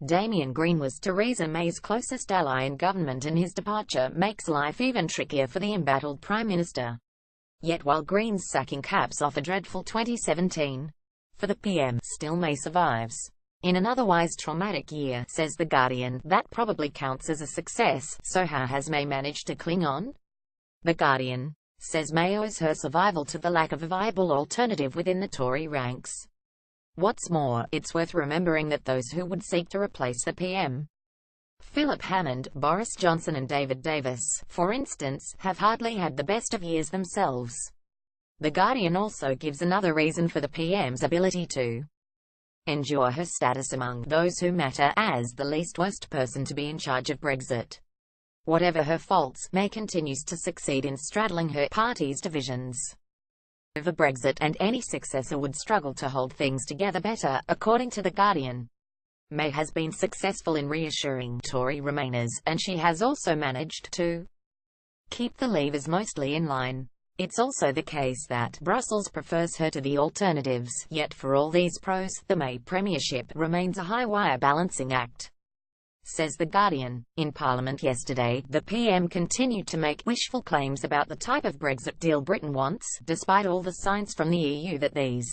Damien Green was Theresa May's closest ally in government, and his departure makes life even trickier for the embattled Prime Minister. Yet while Green's sacking caps off a dreadful 2017 for the PM, still May survives in an otherwise traumatic year, says The Guardian. That probably counts as a success. So how has May managed to cling on? The Guardian says May owes her survival to the lack of a viable alternative within the Tory ranks. What's more, it's worth remembering that those who would seek to replace the PM, Philip Hammond, Boris Johnson and David Davis, for instance, have hardly had the best of years themselves. The Guardian also gives another reason for the PM's ability to endure her status among those who matter as the least worst person to be in charge of Brexit. Whatever her faults, May continues to succeed in straddling her party's divisions over Brexit, and any successor would struggle to hold things together better, according to The Guardian. May has been successful in reassuring Tory Remainers, and she has also managed to keep the Leavers mostly in line. It's also the case that Brussels prefers her to the Alternatives, yet for all these pros, the May premiership remains a high-wire balancing act, says The Guardian. In Parliament yesterday, the PM continued to make wishful claims about the type of Brexit deal Britain wants, despite all the signs from the EU that these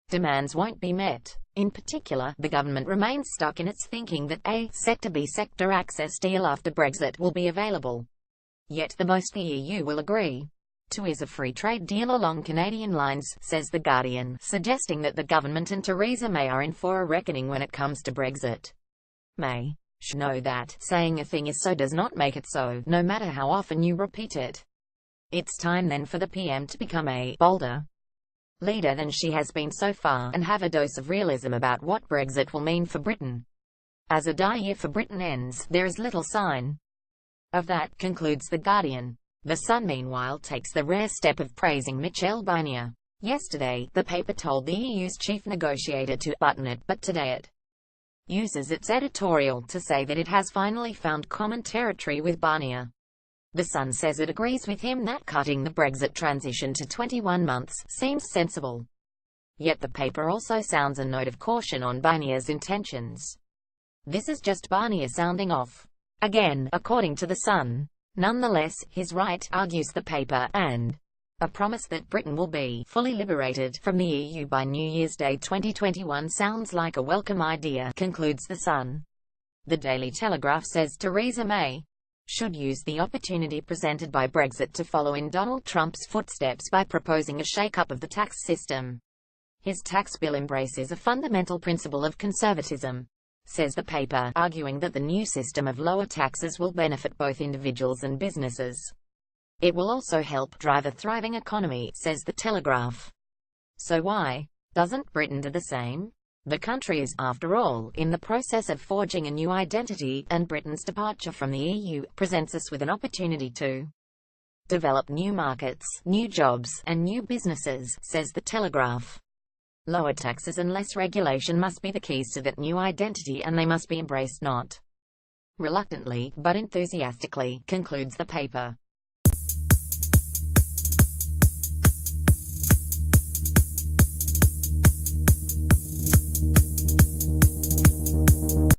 demands won't be met. In particular, the government remains stuck in its thinking that a sector-by-sector access deal after Brexit will be available. Yet the most the EU will agree to is a free trade deal along Canadian lines, says The Guardian, suggesting that the government and Theresa May are in for a reckoning when it comes to Brexit. May should know that saying a thing is so does not make it so, no matter how often you repeat it. It's time then for the PM to become a bolder leader than she has been so far, and have a dose of realism about what Brexit will mean for Britain. As a dire year for Britain ends, there is little sign of that, concludes The Guardian. The Sun meanwhile takes the rare step of praising Michel Barnier. Yesterday, the paper told the EU's chief negotiator to button it, but today it uses its editorial to say that it has finally found common territory with Barnier. The Sun says it agrees with him that cutting the Brexit transition to 21 months seems sensible. Yet the paper also sounds a note of caution on Barnier's intentions. This is just Barnier sounding off again, according to The Sun. Nonetheless, he's right, argues the paper, and a promise that Britain will be fully liberated from the EU by New Year's Day 2021 sounds like a welcome idea, concludes The Sun. The Daily Telegraph says Theresa May should use the opportunity presented by Brexit to follow in Donald Trump's footsteps by proposing a shake-up of the tax system. His tax bill embraces a fundamental principle of conservatism, says the paper, arguing that the new system of lower taxes will benefit both individuals and businesses. It will also help drive a thriving economy, says the Telegraph. So why doesn't Britain do the same? The country is, after all, in the process of forging a new identity, and Britain's departure from the EU presents us with an opportunity to develop new markets, new jobs, and new businesses, says the Telegraph. Lower taxes and less regulation must be the keys to that new identity, and they must be embraced not reluctantly, but enthusiastically, concludes the paper.